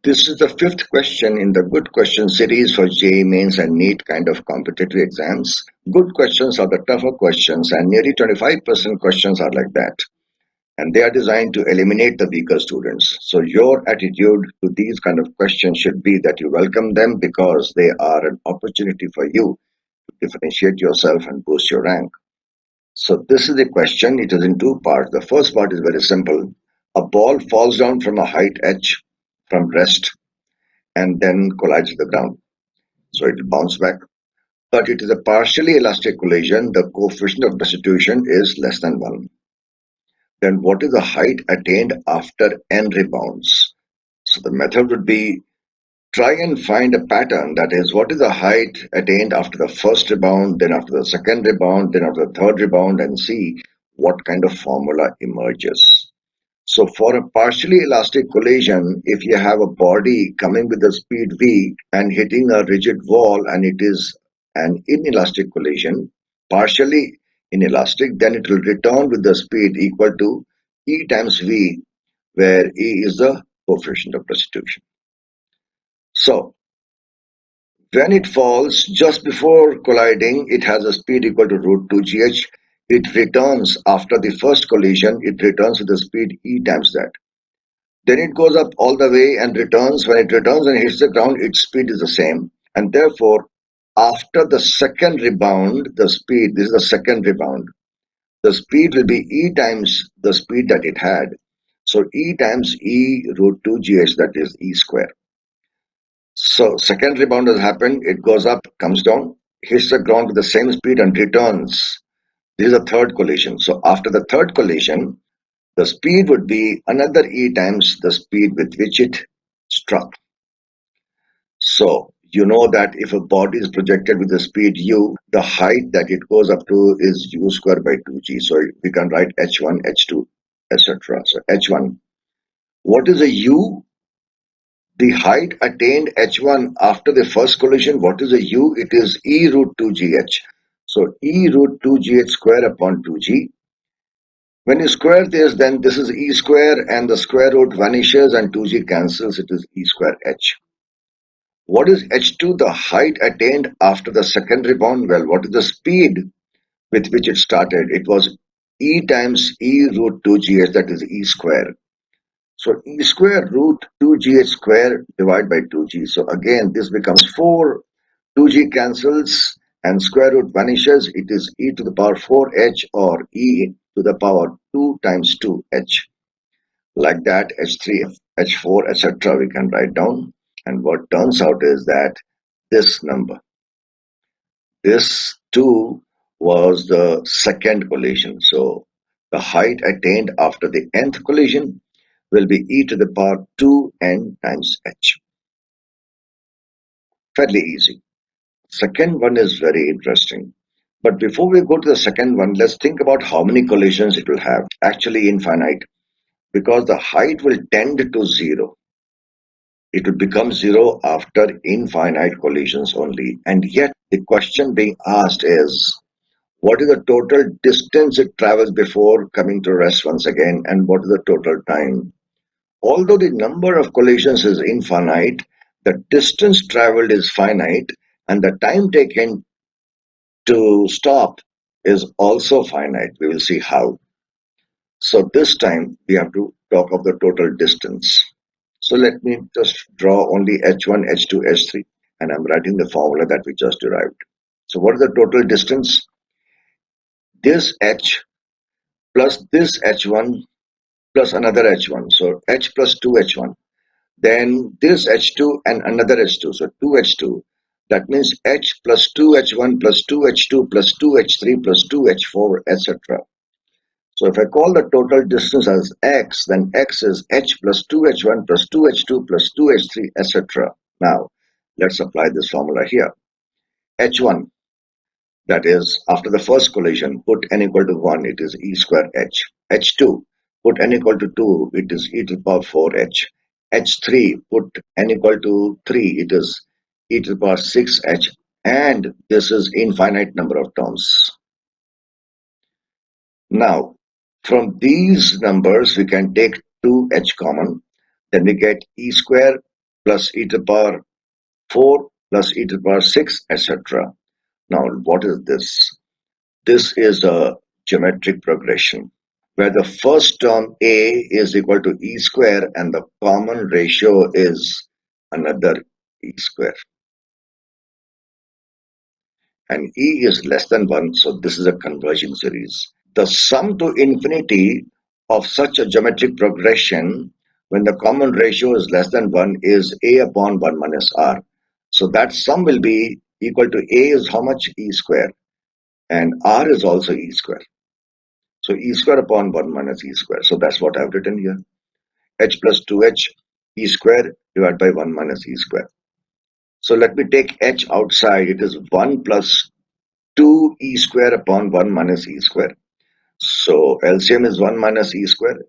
This is the fifth question in the Good Question series for JEE Mains and NEET kind of competitive exams. Good questions are the tougher questions, and nearly 25% questions are like that. And they are designed to eliminate the weaker students. So your attitude to these kind of questions should be that you welcome them because they are an opportunity for you to differentiate yourself and boost your rank. So this is the question. It is in two parts. The first part is very simple. A ball falls down from a height h from rest and then collides with the ground. So it will bounce back. But it is a partially elastic collision. The coefficient of restitution is less than 1. Then what is the height attained after n rebounds? So the method would be try and find a pattern. That is, what is the height attained after the first rebound, then after the second rebound, then after the third rebound, and see what kind of formula emerges. So for a partially elastic collision, if you have a body coming with a speed v and hitting a rigid wall and it is an inelastic collision, partially inelastic, then it will return with the speed equal to E times v, where E is the coefficient of restitution. So when it falls just before colliding, it has a speed equal to root 2gh. It returns after the first collision, it returns with the speed E times that. Then it goes up all the way and returns. When it returns and hits the ground, its speed is the same. And therefore, after the second rebound, the speed, this is the second rebound, the speed will be E times the speed that it had. So E times E root 2gh, that is E square. So second rebound has happened, it goes up, comes down, hits the ground with the same speed and returns. This is a third collision. So after the third collision, the speed would be another E times the speed with which it struck. So you know that if a body is projected with the speed u, the height that it goes up to is u square by 2g. So we can write h1, h2, etc. So h1. What is a u? The height attained h1 after the first collision. What is a u? It is e root 2gh. So e root 2gh square upon 2g. When you square this, then this is e square and the square root vanishes and 2g cancels. It is e square h. What is h2? The height attained after the second rebound. Well, what is the speed with which it started? It was e times e root 2gh, that is e square. So e square root 2gh square divided by 2g. So again, this becomes 4. 2g cancels and square root vanishes. It is e to the power 4h or e to the power 2 times 2h. Like that, h3, h4, etc. we can write down. And what turns out is that this number, this 2 was the second collision. So the height attained after the nth collision will be e to the power 2n times h. Fairly easy. Second one is very interesting. But before we go to the second one, let's think about how many collisions it will have. Actually infinite, because the height will tend to 0. It will become 0 after infinite collisions only. And yet the question being asked is, what is the total distance it travels before coming to rest once again, and what is the total time? Although the number of collisions is infinite, the distance traveled is finite, and the time taken to stop is also finite. We will see how. So this time we have to talk of the total distance. So let me just draw only h1, h2, h3, and I'm writing the formula that we just derived. So what is the total distance? This h plus this h1 plus another h1. So h plus 2h1. Then this h2 and another h2. So 2h2. That means h plus 2h1 plus 2h2 plus 2h3 plus 2h4, etc. So if I call the total distance as x, then x is h plus 2h1 plus 2h2 plus 2h3, etc. Now, let's apply this formula here. h1, that is, after the first collision, put n equal to 1, it is e square h. h2, put n equal to 2, it is e to the power 4h. h3, put n equal to 3, it is e to the power 6h. And this is infinite number of terms. Now, from these numbers, we can take 2h common. Then we get e square plus e to the power 4 plus e to the power 6, etc. Now, what is this? This is a geometric progression where the first term a is equal to e square and the common ratio is another e square. And e is less than 1, so this is a converging series. The sum to infinity of such a geometric progression when the common ratio is less than 1 is a upon 1 minus r. So that sum will be equal to a is how much? E square. And r is also e square. So e square upon 1 minus e square. So that's what I've written here. H plus 2h e square divided by 1 minus e square. So let me take h outside. It is 1 plus 2 e square upon 1 minus e square. So LCM is 1 minus e square.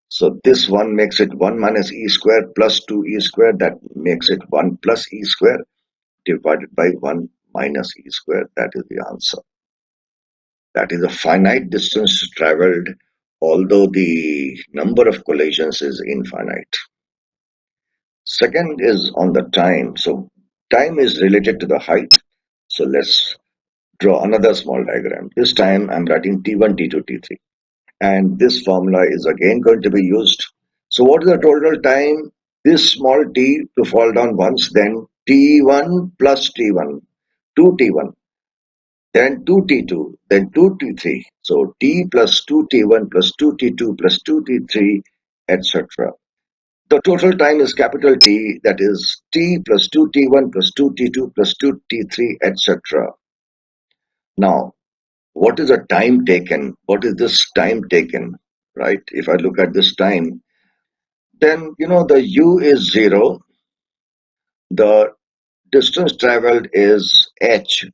So this one makes it 1 minus e square plus 2 e square. That makes it 1 plus e square divided by 1 minus e square. That is the answer. That is a finite distance traveled, although the number of collisions is infinite. Second is on the time. So time is related to the height. So let's draw another small diagram. This time I'm writing T1, T2, T3. And this formula is again going to be used. So what is the total time? This small t to fall down once, then T1 plus T1, 2T1, then 2T2, then 2T3. So T plus 2T1 plus 2T2 plus 2T3, etc. The total time is capital T, that is T plus 2T1 plus 2T2 plus 2T3, etc. Now, what is the time taken? What is this time taken? Right? If I look at this time, then the u is 0, the distance traveled is h,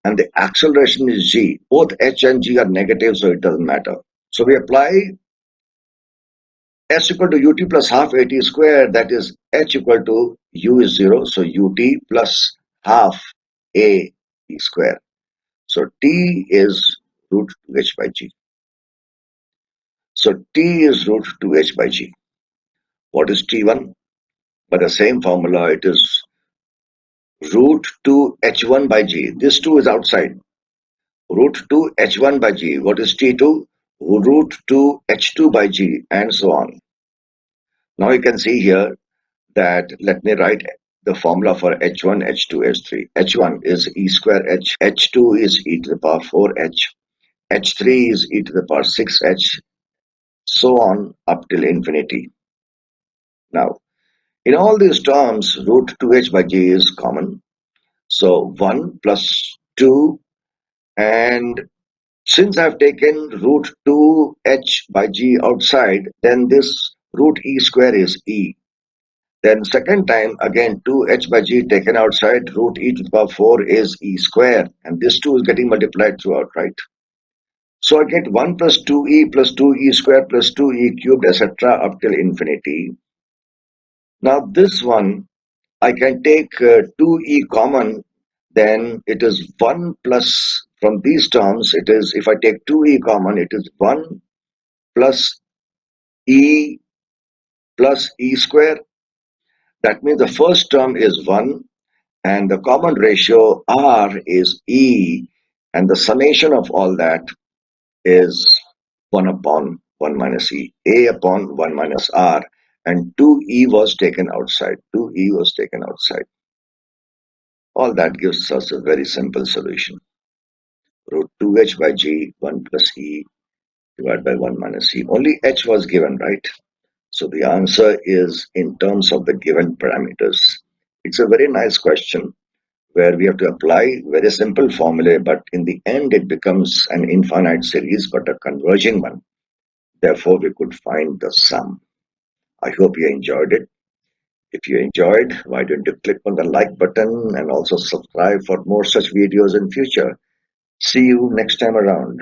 and the acceleration is g. Both h and g are negative, so it doesn't matter. So we apply s equal to ut plus half at square, that is h equal to u is 0, so ut plus half a square. So t is root 2h by g. So t is root 2h by g. What is t1? By the same formula, it is root 2 h1 by g. This 2 is outside. Root 2 h1 by g. What is t2? Root 2 h2 by g, and so on. Now you can see here that, let me write the formula for h1, h2, h3. h1 is e square h, h2 is e to the power 4h, h3 is e to the power 6h, so on up till infinity. Now, in all these terms, root 2h by g is common. So 1 plus 2, and since I've taken root 2h by g outside, then this root e square is e. Then second time, again 2h by g taken outside, root e to the power 4 is e square. And this 2 is getting multiplied throughout, right? So I get 1 plus 2e plus 2e square plus 2e cubed, etc. up till infinity. Now this one, I can take 2e common, then it is 1 plus, from these terms, it is, if I take 2e common, it is 1 plus e plus e square. That means the first term is 1, and the common ratio r is e, and the summation of all that is 1 upon 1 minus e, a upon 1 minus r, and 2e was taken outside. 2e was taken outside. All that gives us a very simple solution. Root 2h by g, 1 plus e divided by 1 minus e. Only h was given, right? So the answer is in terms of the given parameters. It's a very nice question where we have to apply very simple formulae, but in the end it becomes an infinite series, but a converging one. Therefore, we could find the sum. I hope you enjoyed it. If you enjoyed, why don't you click on the like button and also subscribe for more such videos in future. See you next time around.